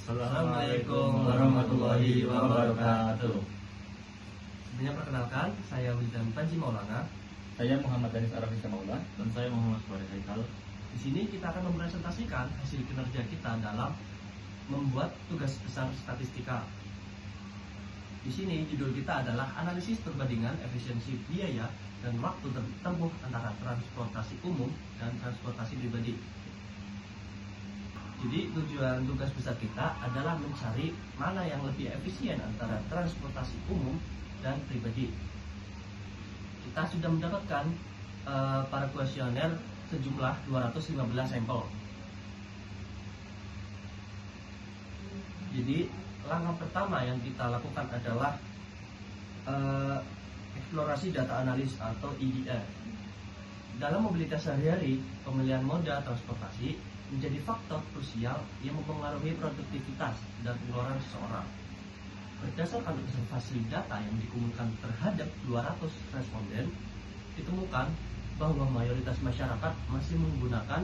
Assalamualaikum warahmatullahi wabarakatuh. Sebelumnya perkenalkan, saya Wildan Panji Maulana. Saya Muhammad Danis Arafisa Maula. Dan saya Muhammad Farid Haikal. Di sini kita akan mempresentasikan hasil kinerja kita dalam membuat tugas besar statistika. Di sini judul kita adalah analisis perbandingan efisiensi biaya dan waktu tempuh antara transportasi umum dan transportasi pribadi. Jadi tujuan tugas besar kita adalah mencari mana yang lebih efisien antara transportasi umum dan pribadi. Kita sudah mendapatkan para kuesioner sejumlah 215 sampel. Jadi langkah pertama yang kita lakukan adalah eksplorasi data analis atau EDA. Dalam mobilitas sehari-hari, pemilihan moda transportasi menjadi faktor krusial yang mempengaruhi produktivitas dan pengeluaran seseorang. Berdasarkan observasi data yang dikumpulkan terhadap 200 responden, ditemukan bahwa mayoritas masyarakat masih menggunakan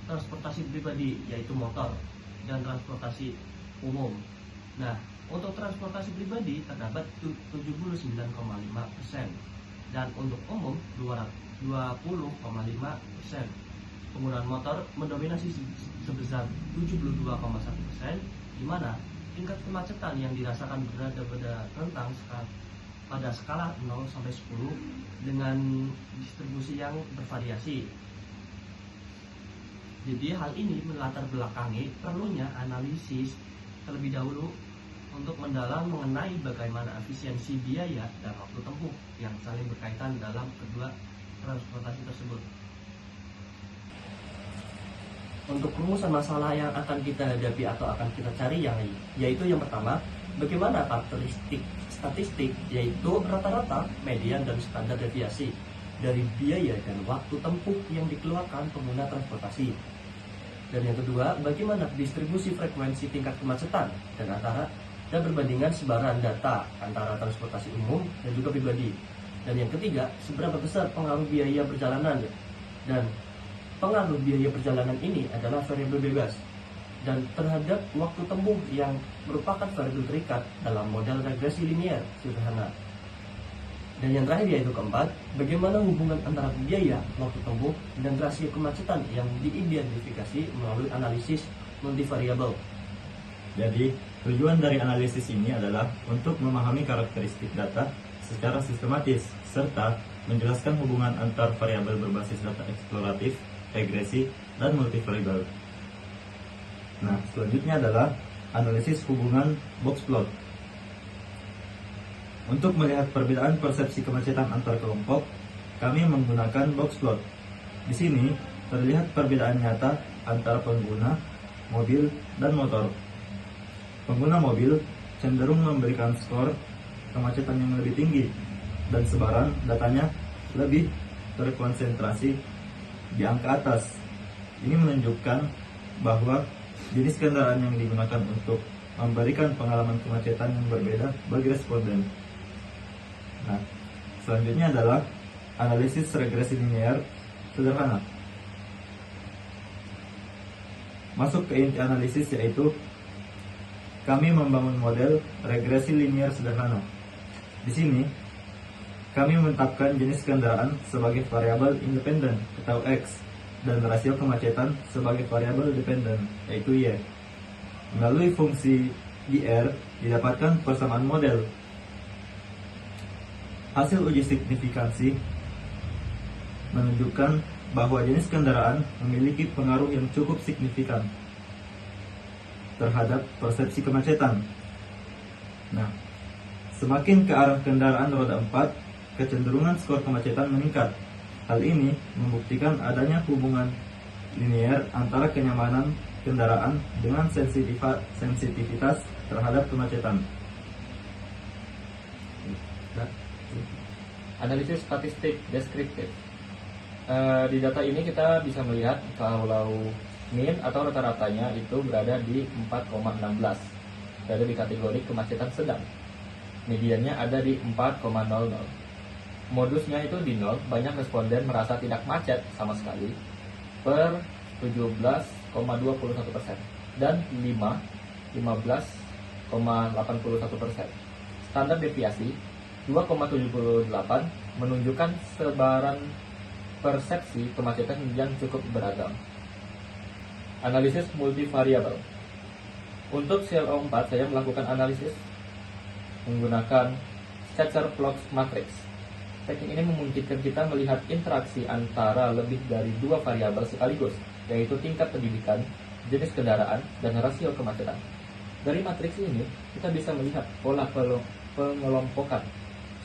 transportasi pribadi, yaitu motor, dan transportasi umum. Nah, untuk transportasi pribadi terdapat 79,5% dan untuk umum 20,5%. Penggunaan motor mendominasi sebesar 72,1%, di mana tingkat kemacetan yang dirasakan berada pada rentang pada skala 0 sampai 10 dengan distribusi yang bervariasi. Jadi hal ini melatar belakangi perlunya analisis terlebih dahulu untuk mendalam mengenai bagaimana efisiensi biaya dan waktu tempuh yang saling berkaitan dalam kedua transportasi tersebut. Untuk rumusan masalah yang akan kita hadapi atau akan kita cari yaitu yang pertama, bagaimana karakteristik statistik yaitu rata-rata, median, dan standar deviasi dari biaya dan waktu tempuh yang dikeluarkan pengguna transportasi. Dan yang kedua, bagaimana distribusi frekuensi tingkat kemacetan dan perbandingan sebaran data antara transportasi umum dan juga pribadi. Dan yang ketiga, seberapa besar pengaruh biaya perjalanan, dan pengaruh biaya perjalanan ini adalah variabel bebas dan terhadap waktu tempuh yang merupakan variabel terikat dalam model regresi linear sederhana. Dan yang terakhir yaitu keempat, bagaimana hubungan antara biaya, waktu tempuh, dan rasio kemacetan yang diidentifikasi melalui analisis multivariabel. Jadi, tujuan dari analisis ini adalah untuk memahami karakteristik data secara sistematis serta menjelaskan hubungan antar variabel berbasis data eksploratif, regresi, dan multivariabel. Nah, selanjutnya adalah analisis hubungan box plot. Untuk melihat perbedaan persepsi kemacetan antar kelompok, kami menggunakan box plot. Di sini terlihat perbedaan nyata antara pengguna mobil dan motor. Pengguna mobil cenderung memberikan skor kemacetan yang lebih tinggi dan sebaran datanya lebih terkonsentrasi di angka atas. Ini menunjukkan bahwa jenis kendaraan yang digunakan untuk memberikan pengalaman kemacetan yang berbeda bagi responden. Nah, selanjutnya adalah analisis regresi linear sederhana. Masuk ke inti analisis, yaitu kami membangun model regresi linear sederhana. Di sini kami menetapkan jenis kendaraan sebagai variabel independen atau X dan rasio kemacetan sebagai variabel dependen yaitu Y. Melalui fungsi IR didapatkan persamaan model. Hasil uji signifikansi menunjukkan bahwa jenis kendaraan memiliki pengaruh yang cukup signifikan terhadap persepsi kemacetan. Nah, semakin ke arah kendaraan roda 4, kecenderungan skor kemacetan meningkat. Hal ini membuktikan adanya hubungan linear antara kenyamanan kendaraan dengan sensitivitas terhadap kemacetan. Analisis statistik deskriptif. Di data ini kita bisa melihat kalau mean atau rata-ratanya itu berada di 4,16, berada di kategori kemacetan sedang. Mediannya ada di 4,00. Modusnya itu di 0, banyak responden merasa tidak macet sama sekali per 17,21%, dan 5 15,81%. Standar deviasi 2,78 menunjukkan sebaran persepsi kemacetan yang cukup beragam. Analisis multivariabel. Untuk CLO4 saya melakukan analisis menggunakan scatter plot matrix. Teknik ini memungkinkan kita melihat interaksi antara lebih dari dua variabel sekaligus, yaitu tingkat pendidikan, jenis kendaraan, dan rasio kemacetan. Dari matriks ini, kita bisa melihat pola pengelompokan.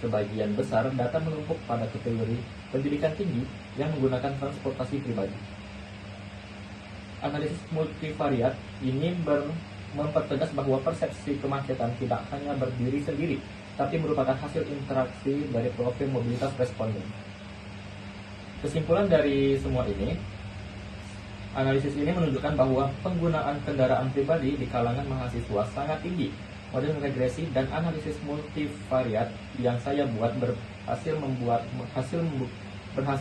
Sebagian besar data menumpuk pada kategori pendidikan tinggi yang menggunakan transportasi pribadi. Analisis multivariat ini mempertegas bahwa persepsi kemacetan tidak hanya berdiri sendiri, tapi merupakan hasil interaksi dari profil mobilitas responden. Kesimpulan dari semua ini, analisis ini menunjukkan bahwa penggunaan kendaraan pribadi di kalangan mahasiswa sangat tinggi. Model regresi dan analisis multivariat yang saya buat berhasil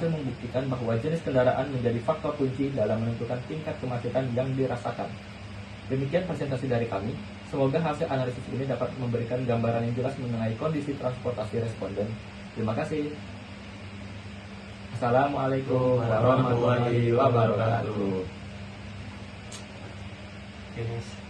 membuktikan bahwa jenis kendaraan menjadi faktor kunci dalam menentukan tingkat kemacetan yang dirasakan. Demikian presentasi dari kami. Semoga hasil analisis ini dapat memberikan gambaran yang jelas mengenai kondisi transportasi responden. Terima kasih. Assalamualaikum warahmatullahi wabarakatuh. Oke, guys.